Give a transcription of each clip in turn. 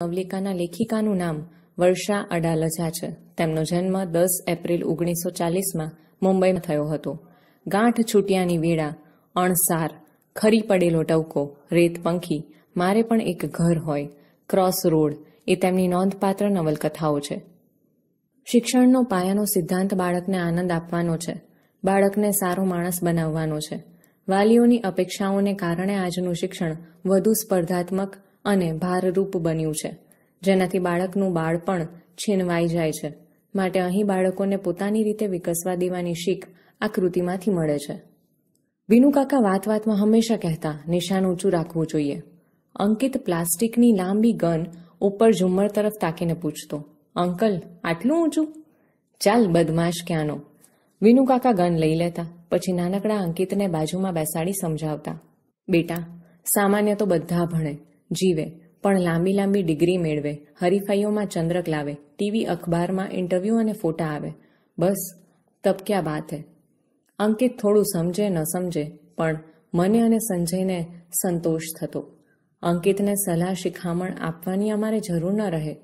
નવલિકાના લેખિકાનું નામ વર્ષા અડાલજા છે. તેમનો જન્મ 10 એપ્રિલ 1940માં મુંબઈમાં થયો હતો. ગાંઠ છૂટ્યાની વેળા, અણસાર, ખરી પડેલો ટવકો, રેતપંખી, મારે પણ એક ઘર હોય, ક્રોસ રોડ એ તેમની નોંધપાત્ર નવલકથાઓ છે. શિક્ષણનો પાયાનો સિદ્ધાંત બાળકને આનંદ આપવાનો છે, બાળકને સારો માણસ બનાવવાનો છે. વાલીઓની અપેક્ષાઓને કારણે આજનું શિક્ષણ વધુ સ્પર્ધાત્મક અને ભારરૂપ બન્યું છે, જેનાથી બાળકનું બાળપણ છીનવાઈ જાય છે. માટે અહીં બાળકોને પોતાની રીતે વિકસવા દેવાની શીખ આ કૃતિમાંથી મળે છે. વિનુકાકા વાતમાં હંમેશા કહેતા, નિશાન ઊંચું રાખવું જોઈએ. અંકિત પ્લાસ્ટિકની લાંબી ગન ઉપર ઝુમ્મર તરફ તાકીને પૂછતો, અંકલ આટલું ઊંચું? ચાલ બદમાશ ક્યાંનો. વિનુકાકા ગન લઈ લેતા, પછી નાનકડા અંકિતને બાજુમાં બેસાડી સમજાવતા, બેટા, સામાન્ય તો બધા ભણે, જીવે, પણ લાંબી લાંબી ડિગ્રી મેળવે, હરીફાઈઓમાં ચંદ્રક લાવે, ટીવી અખબારમાં ઇન્ટરવ્યૂ અને ફોટા આવે, બસ તબ ક્યા બાત હૈ. અંકિત થોડું સમજે ન સમજે, પણ મને અને સંજયને સંતોષ થતો. અંકિતને સલાહ શિખામણ આપવાની અમારે જરૂર ન રહે.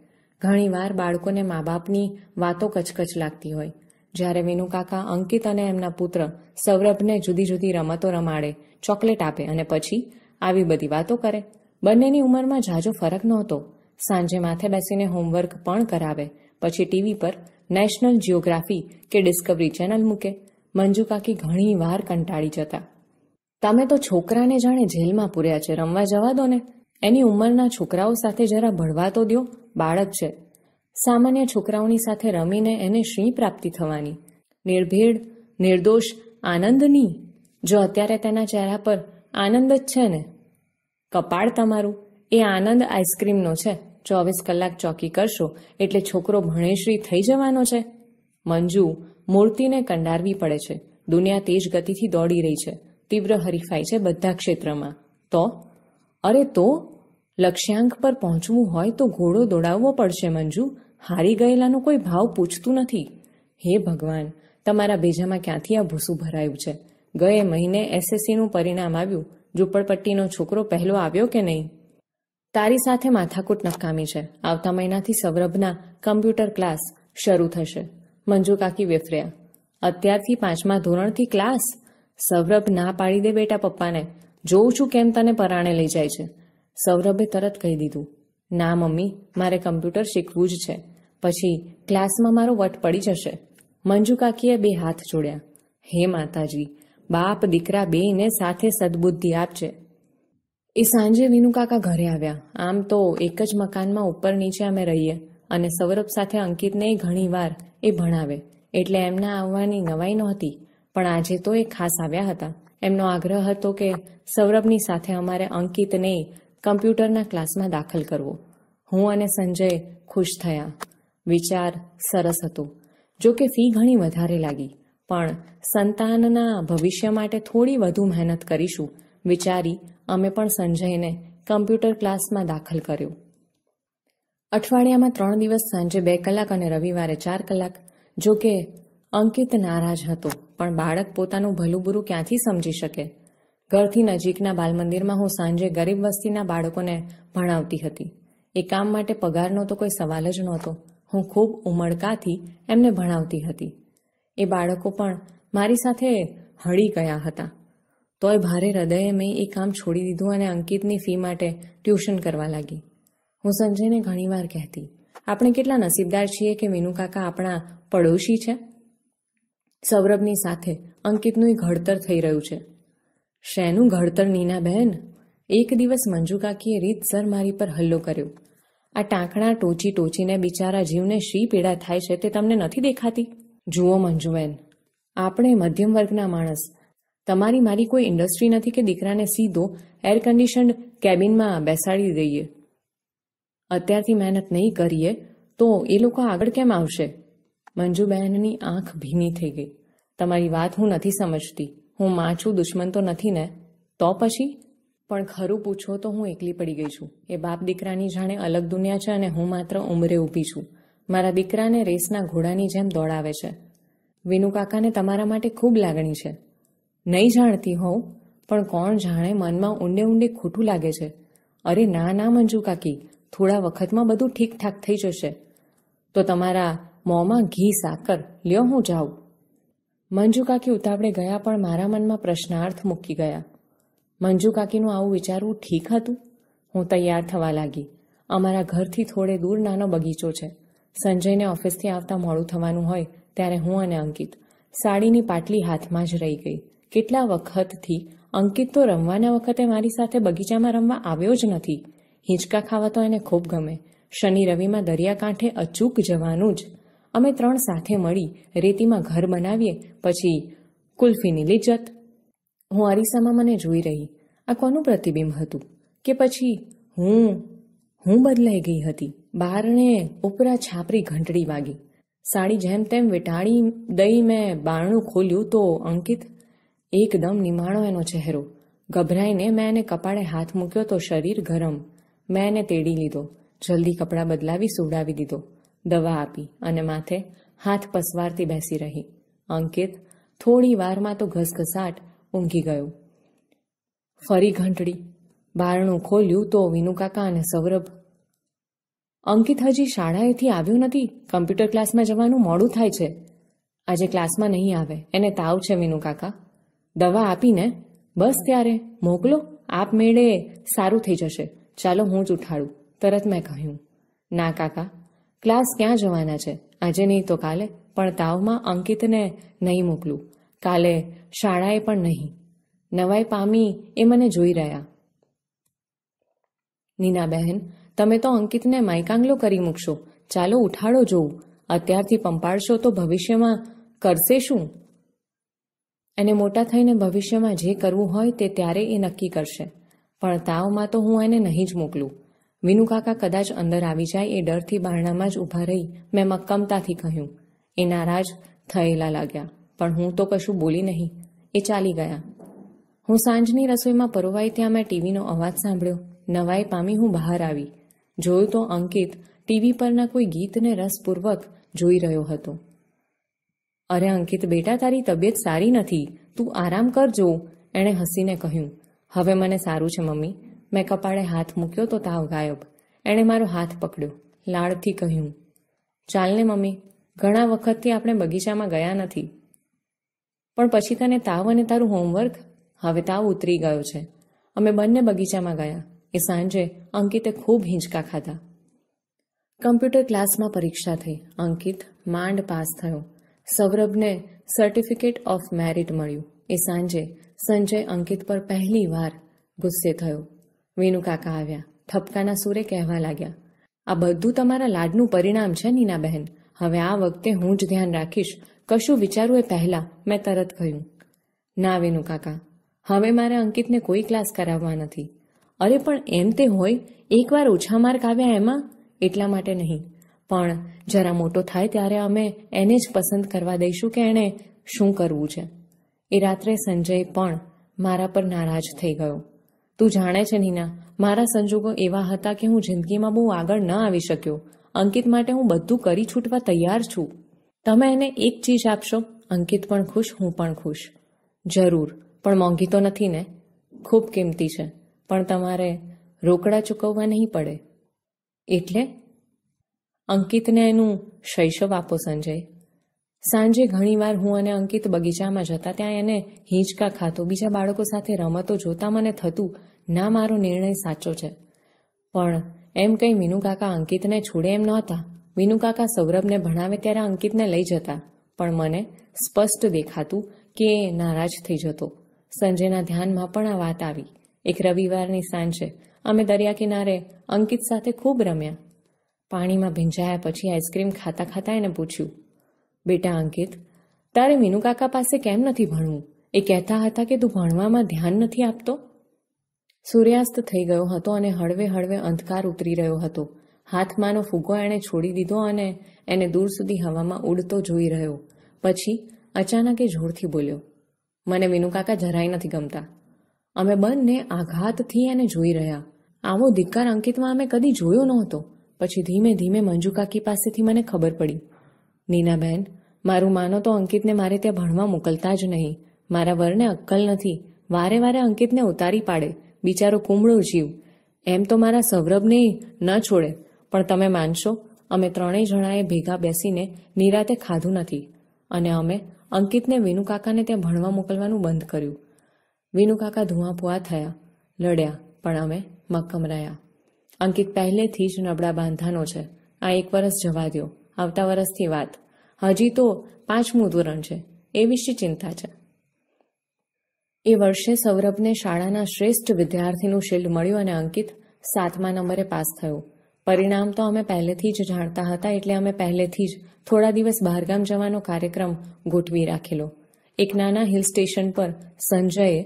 ઘણીવાર બાળકોને મા બાપની વાતો કચકચ લાગતી હોય. જ્યારે વિનુકાકા અંકિત અને એમના પુત્ર સૌરભને જુદી જુદી રમતો રમાડે, ચોકલેટ આપે અને પછી આવી બધી વાતો કરે. બંનેની ઉંમરમાં ઝાઝો ફરક નહોતો. સાંજે માથે બેસીને હોમવર્ક પણ કરાવે, પછી ટીવી પર નેશનલ જિયોગ્રાફી કે ડિસ્કવરી ચેનલ મૂકે. મંજુ કાકી ઘણી વાર કંટાળી જતા. તમે તો છોકરાને જાણે જેલમાં પૂર્યા છે, રમવા જવા દો ને. એની ઉંમરના છોકરાઓ સાથે જરા ભળવા તો દો, બાળક છે. સામાન્ય છોકરાઓની સાથે રમીને એને શી પ્રાપ્તિ થવાની? નિર્ભેળ, નિર્દોષ આનંદની. જો અત્યારે તેના ચહેરા પર આનંદ જ છે ને. કપાળ તમારું, એ આનંદ આઈસ્ક્રીમનો છે. 24 કલાક ચોકી કરશો એટલે છોકરો ભણેશ્રી થઈ જવાનો છે. મંજુ, મૂર્તિને કંડારવી પડે છે. દુનિયા તેજ ગતિથી દોડી રહી છે. તીવ્ર હરીફાઈ છે બધા ક્ષેત્રમાં. અરે તો લક્ષ્યાંક પર પહોંચવું હોય તો ઘોડો દોડાવવો પડશે મંજુ. હારી ગયેલાનો કોઈ ભાવ પૂછતું નથી. હે ભગવાન, તમારા ભેજામાં ક્યાંથી આ ભૂસું ભરાયું છે? ગયે મહિને SSCનું પરિણામ આવ્યું. ઝૂંપડપટ્ટીનો છોકરો પહેલો આવ્યો કે નહીં? તારી સાથે માથાકૂટ નકામી છે. આવતા મહિનાથી સૌરભના કમ્પ્યુટર ક્લાસ શરૂ થશે. મંજુ કાકી વેફર્યા. અત્યારથી 5મા ધોરણથી ક્લાસ? સૌરભ ના પાડી દે બેટા પપ્પાને. જોઉં છું કેમ તને પરાણે લઈ જાય છે. સૌરભે તરત કહી દીધું, ના મમ્મી, મારે કમ્પ્યુટર શીખવું જ છે. પછી ક્લાસમાં મારો વટ પડી જશે. મંજુ કાકીએ 2 હાથ જોડ્યા. હે માતાજી, બાપ દીકરા બેયને સાથે સદબુદ્ધિ આપજે. એ સાંજે વિનુકાકા ઘરે આવ્યા. આમ તો એક જ મકાનમાં ઉપર નીચે અમે રહીએ અને સૌરભ સાથે અંકિતને ઘણી વાર એ ભણાવે, એટલે એમના આવવાની નવાઈ નહોતી. પણ આજે તો એ ખાસ આવ્યા હતા. એમનો આગ્રહ હતો કે સૌરભની સાથે અમારે અંકિતને કમ્પ્યુટરના ક્લાસમાં દાખલ કરવો. હું અને સંજય ખુશ થયા. વિચાર સરસ હતો. જો કે ફી ઘણી વધારે લાગી, પણ સંતાનના ભવિષ્ય માટે થોડી વધુ મહેનત કરીશું વિચારી અમે પણ સંજયને કમ્પ્યુટર ક્લાસમાં દાખલ કર્યો. અઠવાડિયામાં 3 દિવસ સાંજે 2 કલાક અને રવિવારે 4 કલાક. જો કે અંકિત નારાજ હતો, પણ બાળક પોતાનું ભલું બુરું ક્યાંથી સમજી શકે? ઘરથી નજીકના બાલમંદિરમાં હું સાંજે ગરીબ વસ્તીના બાળકોને ભણાવતી હતી. એ કામ માટે પગારનો તો કોઈ સવાલ જ નહોતો. હું ખૂબ ઉમળકાથી એમને ભણાવતી હતી. એ બાળકો પણ મારી સાથે હળી ગયા હતા. તોય ભારે હૃદયે મેં એ કામ છોડી દીધું અને અંકિતની ફી માટે ટ્યુશન કરવા લાગી. હું સંજયને ઘણીવાર કહેતી, આપણે કેટલા નસીબદાર છીએ કે વિનુકાકા આપણા પડોશી છે. સૌરભની સાથે અંકિતનું ઘડતર થઈ રહ્યું છે. શેનું ઘડતર નીનાબહેન? એક દિવસ મંજુ કાકીએ રીતસર મારી પર હલ્લો કર્યો. આ ટાંકણા ટોચીને બિચારા જીવને શી પીડા થાય છે તે તમને નથી દેખાતી? જુઓ મંજુબેન, આપણે મધ્યમ વર્ગના માણસ. તમારી મારી કોઈ ઇન્ડસ્ટ્રી નથી કે દીકરાને સીધો એર કન્ડિશન્ડ કેબિનમાં બેસાડી દઈએ. અત્યારથી મહેનત નહીં કરીએ તો એ લોકો આગળ કેમ આવશે? મંજુબહેનની આંખ ભીની થઈ ગઈ. તમારી વાત હું નથી સમજતી. હું માં છું, દુશ્મન તો નથી ને? તો પછી? પણ ખરું પૂછો તો હું એકલી પડી ગઈ છું. એ બાપ દીકરાની જાણે અલગ દુનિયા છે અને હું માત્ર ઉંમરે ઊભી છું. મારા દીકરાને રેસના ઘોડાની જેમ દોડાવે છે. વિનુકાકાને તમારા માટે ખૂબ લાગણી છે. નહીં જાણતી હોઉં, પણ કોણ જાણે મનમાં ઊંડે ઊંડે ખોટું લાગે છે. અરે ના ના મંજુ કાકી, થોડા વખતમાં બધું ઠીકઠાક થઈ જશે. તો તમારા મોંમાં ઘી સાકર લ્યો, હું જાઉં. મંજુ કાકી ઉતાવળે ગયા, પણ મારા મનમાં પ્રશ્નાર્થ મૂકી ગયા. મંજુ કાકીનું આવું વિચારવું ઠીક હતું? હું તૈયાર થવા લાગી. અમારા ઘરથી થોડે દૂર નાનો બગીચો છે. સંજયને ઓફિસથી આવતા મોડું થવાનું હોય ત્યારે હું અને અંકિત સાડીની પાટલી હાથમાં જ રહી ગઈ. કેટલા વખતથી અંકિત તો રમવાના વખતે મારી સાથે બગીચામાં રમવા આવ્યો જ નથી. હિંચકા ખાવા તો એને ખૂબ ગમે. શનિ રવિમાં દરિયાકાંઠે અચૂક જવાનું જ. અમે 3 સાથે મળી રેતીમાં ઘર બનાવીએ, પછી કુલ્ફીની લિજ્જત. હું અરીસામાં મને જોઈ રહી. આ કોનું પ્રતિબિંબ હતું? કે પછી હું બદલાઈ ગઈ હતી? બારણે ઉપરા છાપરી ઘંટડી વાગી. સાડી જેમ તેમ વેટાળી દઈ મેં બારણું ખોલ્યું તો અંકિત એકદમ નિમાણો એનો ચહેરો. ગભરાઈને મેં એને કપાળે હાથ મૂક્યો તો શરીર ગરમ. મેં એને તેડી લીધો. જલ્દી કપડાં બદલાવી સુવડાવી દીધો. દવા આપી અને માથે હાથ પસવારતી બેસી રહી. અંકિત થોડી વારમાં તો ઘસઘસાટ ઊંઘી ગયો. ફરી ઘંટડી. બારણું ખોલ્યું તો વિનુકાકા અને સૌરભ. અંકિત હજી શાળાએથી આવ્યો નથી. કમ્પ્યુટર ક્લાસમાં જવાનું મોડું થાય છે. આજે ક્લાસમાં નહીં આવે, એને તાવ છે વિનુકાકા. દવા આપીને બસ ત્યારે મોકલો, આપમેળે સારું થઈ જશે. ચાલો હું જ ઉઠાડું, તરત મેં કહ્યું. ના કાકા, ક્લાસ ક્યાં જવાના છે? આજે નહીં તો કાલે, પણ તાવમાં અંકિતને નહીં મોકલું. કાલે શાળાએ પણ નહીં. નવાઈ પામી એ મને જોઈ રહ્યા. નીનાબહેન, તમે તો અંકિતને માયકાંગલો કરી મૂકશો. ચાલો ઉઠાડો જોઉં. અત્યારથી પંપાળશો તો ભવિષ્યમાં કરશે શું? એને મોટા થઈને ભવિષ્યમાં જે કરવું હોય તે ત્યારે એ નક્કી કરશે. પણ તાવમાં તો હું એને નહીં જ મોકલું. વિનુકાકા કદાચ અંદર આવી જાય એ ડરથી બારણામાં જ ઊભા રહી મેં મક્કમતાથી કહ્યું. એ નારાજ થયેલા લાગ્યા, પણ હું તો કશું બોલી નહીં. એ ચાલી ગયા. હું સાંજની રસોઈમાં પરોવાઈ ત્યાં મેં ટીવીનો અવાજ સાંભળ્યો. નવાઈ પામી હું બહાર આવી. જોયું તો અંકિત ટીવી પરના કોઈ ગીતને રસપૂર્વક જોઈ રહ્યો હતો. અરે અંકિત બેટા, તારી તબિયત સારી નથી, તું આરામ કરજો, એણે હસીને કહ્યું. હવે મને સારું છે મમ્મી. મેં કપાળે હાથ મૂક્યો તો તાવ ગાયબ. એણે મારો હાથ પકડ્યો. લાડથી કહ્યું. ચાલને મમ્મી, ઘણા વખતથી આપણે બગીચામાં ગયા નથી. પણ પછી તને તાવ અને તારું હોમવર્ક. હવે તાવ ઉતરી ગયો છે. અમે બંને બગીચામાં ગયા. એ સાંજે અંકિતે ખૂબ હિંચકા ખાધા. કમ્પ્યુટર ક્લાસમાં પરીક્ષા થઈ. અંકિત માંડ પાસ થયો. સૌરભને સર્ટિફિકેટ ઓફ મેરિટ મળ્યું. એ સાંજે સંજય અંકિત પર પહેલી વાર ગુસ્સે થયો. વિનુકાકા આવ્યા. ઠપકાના સૂરે કહેવા લાગ્યા. આ બધું તમારા લાડનું પરિણામ છે નીનાબહેન. હવે આ વખતે હું જ ધ્યાન રાખીશ. કશું વિચારું એ પહેલાં, મેં તરત કહ્યું. ના વિનુકાકા, હવે મારે અંકિતને કોઈ ક્લાસ કરાવવા નથી. અરે પણ એમ તે હોય, એકવાર ઓછા માર્ક આવ્યા એમાં, એટલા માટે નહીં. પણ જરા મોટો થાય ત્યારે અમે એને જ પસંદ કરવા દઈશું કે એણે શું કરવું છે. એ રાત્રે સંજય પણ મારા પર નારાજ થઈ ગયો. તું જાણે છે નીના, મારા સંજોગો એવા હતા કે હું જિંદગીમાં બહુ આગળ ન આવી શક્યો. અંકિત માટે હું બધું કરી છૂટવા તૈયાર છું. તમે એને એક ચીજ આપશો, અંકિત પણ ખુશ, હું પણ ખુશ. જરૂર, પણ મોંઘી તો નથી ને? ખૂબ કિંમતી છે, પણ તમારે રોકડા ચૂકવવા નહીં પડે. એટલે અંકિતને એનું શૈશવ આપો સંજય. સાંજે ઘણીવાર હું અને અંકિત બગીચામાં જતા. ત્યાં એને હિંચકા ખાતો, બીજા બાળકો સાથે રમતો જોતા મને થતું, ના, મારો નિર્ણય સાચો છે. પણ એમ કંઈ વિનુકાકા અંકિતને છોડે એમ નહોતા. વિનુકાકા સૌરભને ભણાવે ત્યારે અંકિતને લઈ જતા, પણ મને સ્પષ્ટ દેખાતું કે એ નારાજ થઈ જતો. સંજયના ધ્યાનમાં પણ આ વાત આવી. એક રવિવારની સાંજે અમે દરિયા કિનારે અંકિત સાથે ખૂબ રમ્યા. પાણીમાં ભીંજાયા પછી આઈસ્ક્રીમ ખાતા ખાતા એને પૂછ્યું. બેટા અંકિત, તારે વિનુકાકા પાસે કેમ નથી ભણવું? એ કહેતા હતા કે તું ભણવામાં ધ્યાન નથી આપતો. સૂર્યાસ્ત થઈ ગયો હતો અને હળવે હળવે અંધકાર ઉતરી રહ્યો હતો. હાથમાંનો ફુગ્ગો એણે છોડી દીધો અને એને દૂર સુધી હવામાં ઉડતો જોઈ રહ્યો. પછી અચાનક એ જોરથી બોલ્યો. મને વિનુકાકા જરાય નથી ગમતા. અમે બંને આઘાતથી એને જોઈ રહ્યા. આવો ધિક્કાર અંકિતમાં અમે કદી જોયો નહોતો. પછી ધીમે ધીમે મંજુ કાકી પાસેથી મને ખબર પડી. નીનાબહેન, મારું માનો તો અંકિતને મારે ત્યાં ભણવા મોકલતા જ નહીં. મારા વરને અક્કલ નથી. વારે વારે અંકિતને ઉતારી પાડે. બિચારો કુમળો જીવ. એમ તો મારા સૌરભને ન છોડે, પણ તમે માનશો, અમે ત્રણેય જણાએ ભેગા બેસીને નિરાતે ખાધું નથી અને અમે અંકિતને વિનુકાકાને ત્યાં ભણવા મોકલવાનું બંધ કર્યું. વિનુકાકા ધુઆપુઆ થયા, લડ્યા, પણ અમે મક્કમ રહ્યા. અંકિત પહેલેથી જ નબળા બાંધાનો છે. આ 1 વર્ષ જવા દ્યો, આવતા વર્ષથી વાત. હજી તો 5મું ધોરણ છે, એ વિશે ચિંતા છે. એ વર્ષે સૌરભને શાળાના શ્રેષ્ઠ વિદ્યાર્થીનું શિલ્ડ મળ્યું અને અંકિત 7મા નંબરે પાસ થયો. પરિણામ તો અમે પહેલેથી જ જાણતા હતા, એટલે અમે પહેલેથી જ થોડા દિવસ બહારગામ જવાનો કાર્યક્રમ ગોઠવી રાખેલો. એક નાના હિલ સ્ટેશન પર સંજયે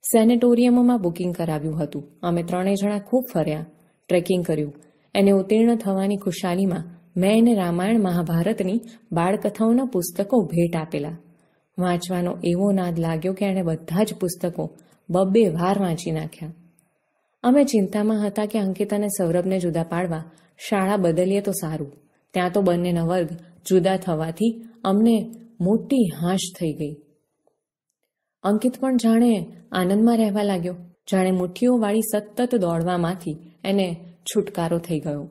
સેનેટોરિયમમાં બુકિંગ કરાવ્યું હતું. અમે ત્રણેય જણા ખૂબ ફર્યા, ટ્રેકિંગ કર્યું. એને ઉત્તીર્ણ થવાની ખુશાલીમાં મેં એને રામાયણ મહાભારતની બાળકથાઓના પુસ્તકો ભેટ આપેલા. વાંચવાનો એવો નાદ લાગ્યો કે એણે બધા જ પુસ્તકો 2 વાર વાંચી નાખ્યા. અમે ચિંતામાં હતા કે અંકિત અને સૌરભને જુદા પાડવા શાળા બદલીએ તો સારું. ત્યાં તો બંનેના વર્ગ જુદા થવાથી અમને મોટી હાશ થઈ ગઈ. અંકિત પણ જાણે આનંદમાં રહેવા લાગ્યો, જાણે મુઠ્ઠીઓવાળી સતત દોડવામાંથી એને છુટકારો થઈ ગયો.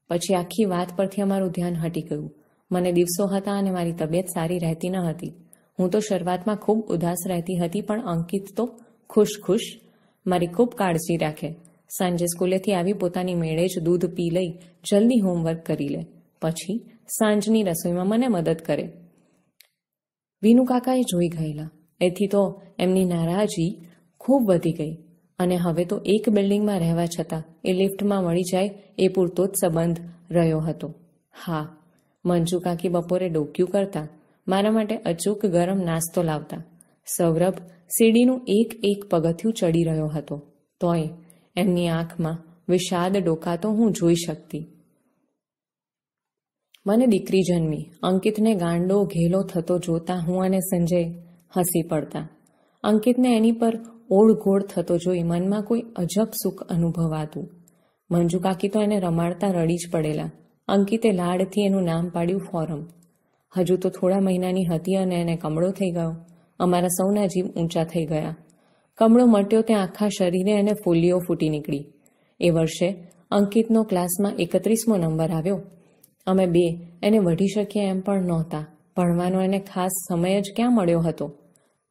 પછી આખી વાત પરથી અમારું ધ્યાન હટી ગયું. મને દિવસો હતા અને મારી તબિયત સારી રહેતી ન હતી. હું તો શરૂઆતમાં ખૂબ ઉદાસ રહેતી હતી, પણ અંકિત તો ખુશ મારી ખૂબ કાળજી રાખે. સાંજે સ્કૂલેથી આવી પોતાની મેળે જ દૂધ પી લઈ જલ્દી હોમવર્ક કરી લે. પછી સાંજની રસોઈમાં મને મદદ કરે. વિનુકાકાએ જોઈ ગયેલા, એથી તો એમની નારાજી ખૂબ વધી ગઈ અને હવે તો એક બિલ્ડિંગમાં રહેવા છતાં એ લિફ્ટમાં મળી જાય એ પૂરતો જ સંબંધ રહ્યો હતો. હા, મંજુ કાકી બપોરે ડોક્યું કરતા, મારા માટે અચૂક ગરમ નાસ્તો લાવતા. સૌરભ સીડીનું એક પગથિયું ચડી રહ્યો હતો, તોય એમની આંખમાં વિષાદ ડોકાતો હું જોઈ શકતી. મને દીકરી જન્મી. અંકિતને ગાંડો ઘેલો થતો જોતા હું અને સંજય હસી પડતા. અંકિતને એની પર ઓળઘોળ થતો જોઈ મનમાં કોઈ અજબ સુખ અનુભવાતું. મંજુ કાકી તો એને રમાડતા રડી જ પડેલા. અંકિતે લાડથી એનું નામ પાડ્યું ફોરમ. હજુ તો થોડા મહિનાની હતી અને એને કમળો થઈ ગયો. અમારા સૌના જીવ ઊંચા થઈ ગયા. કમળો મટ્યો ત્યાં આખા શરીરે એને ફોલ્લીઓ ફૂટી નીકળી. એ વર્ષે અંકિતનો ક્લાસમાં 31મો નંબર આવ્યો. અમે 2 એને વઢી શકીએ એમ પણ નહોતા. ભણવાનો એને ખાસ સમય જ ક્યાં મળ્યો હતો.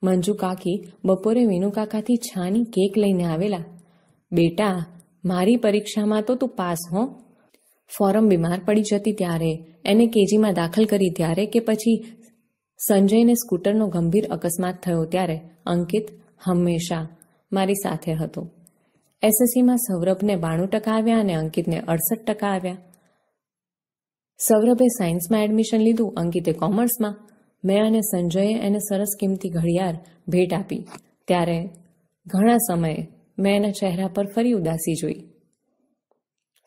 મંજુ કાકી બપોરે વિનુકાકાથી છાની કેક લઈને આવેલા. બેટા, મારી પરીક્ષામાં તો તું પાસ હો. ફોરમ બીમાર પડી જતી ત્યારે, એને કેજીમાં દાખલ કરી ત્યારે, કે પછી સંજયને સ્કૂટરનો ગંભીર અકસ્માત થયો ત્યારે અંકિત હંમેશા મારી સાથે હતો. એસએસસીમાં સૌરભને 92% આવ્યા અને અંકિતને 68% આવ્યા. સૌરભે સાયન્સમાં એડમિશન લીધું, અંકિતે કોમર્સમાં. મેં અને સંજયે એને સરસ કિંમતી ઘડિયાળ ભેટ આપી. ત્યારે ઘણા સમયે મેં એના ચહેરા પર ફરી ઉદાસી જોઈ.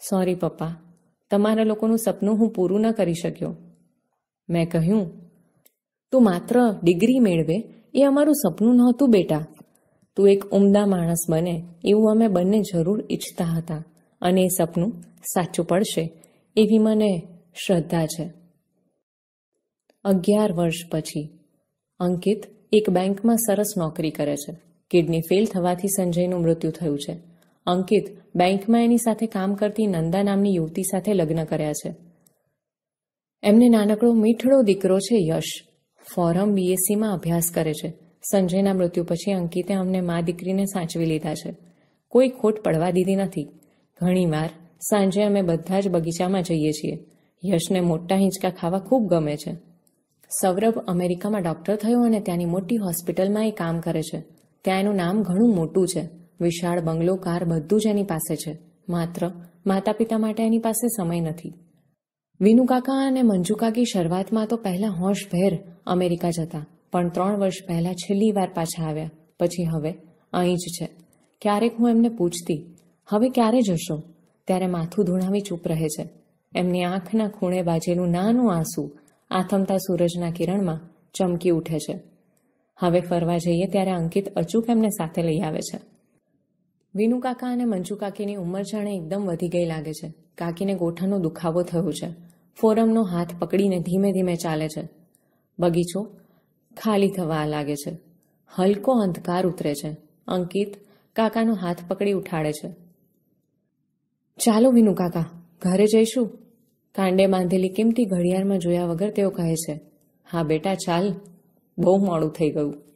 સોરી પપ્પા, તમારા લોકોનું સપનું હું પૂરું ન કરી શક્યો. મેં કહ્યું, તું માત્ર ડિગ્રી મેળવે એ અમારું સપનું નહોતું બેટા. તું એક ઉમદા માણસ બને એવું અમે બંને જરૂર ઈચ્છતા હતા અને એ સપનું સાચું પડશે એવી મને શ્રદ્ધા છે. 11 વર્ષ પછી અંકિત એક બેંકમાં સરસ નોકરી કરે છે. કિડની ફેલ થવાથી સંજયનું મૃત્યુ થયું છે. અંકિત બેંકમાં એની સાથે કામ કરતી નંદા નામની યુવતી સાથે લગ્ન કર્યા છે. એમને નાનકડો મીઠડો દીકરો છે યશ. ફોરમ બીએસસીમાં અભ્યાસ કરે છે. સંજયના મૃત્યુ પછી અંકિતે અમને મા દીકરીને સાચવી લીધા છે. કોઈ ખોટ પડવા દીધી નથી. ઘણીવાર સાંજે અમે બધા જ બગીચામાં જઈએ છીએ. યશને મોટા હિંચકા ખાવા ખૂબ ગમે છે. સૌરભ અમેરિકામાં ડૉક્ટર થયો અને ત્યાંની મોટી હોસ્પિટલમાં એ કામ કરે છે. ત્યાં એનું નામ ઘણું મોટું છે. વિશાળ બંગલો, કાર બધું જ એની પાસે છે. માત્ર માતા પિતા માટે એની પાસે સમય નથી. વિનુકાકા અને મંજુ કાકી શરૂઆતમાં તો પહેલાં હોશભેર અમેરિકા જતા, પણ 3 વર્ષ પહેલાં છેલ્લી વાર પાછા આવ્યા. પછી હવે અહીં જ છે. ક્યારેક હું એમને પૂછતી, હવે ક્યારે જશો? ત્યારે માથું ધૂણાવી ચૂપ રહે છે. એમની આંખના ખૂણે બાજેલું નાનું આંસુ આથમતા સૂરજના કિરણમાં ચમકી ઉઠે છે. હવે ફરવા જઈએ ત્યારે અંકિત અચૂક એમને સાથે લઈ આવે છે. વિનુકાકા અને મંજુ કાકીની ઉંમર જાણે એકદમ વધી ગઈ લાગે છે. કાકીને ગોઠણનો દુખાવો થયો છે. ફોરમનો હાથ પકડીને ધીમે ધીમે ચાલે છે. બગીચો ખાલી થવા લાગે છે. હલકો અંધકાર ઉતરે છે. અંકિત કાકાનો હાથ પકડી ઉઠાડે છે. ચાલો વિનુ કાકા, ઘરે જઈશું, કાંડે બાંધેલી કિંમતી ઘડિયાળમાં જોયા વગર તેઓ કહે છે. હા બેટા ચાલ, બહુ મોડું થઈ ગયું.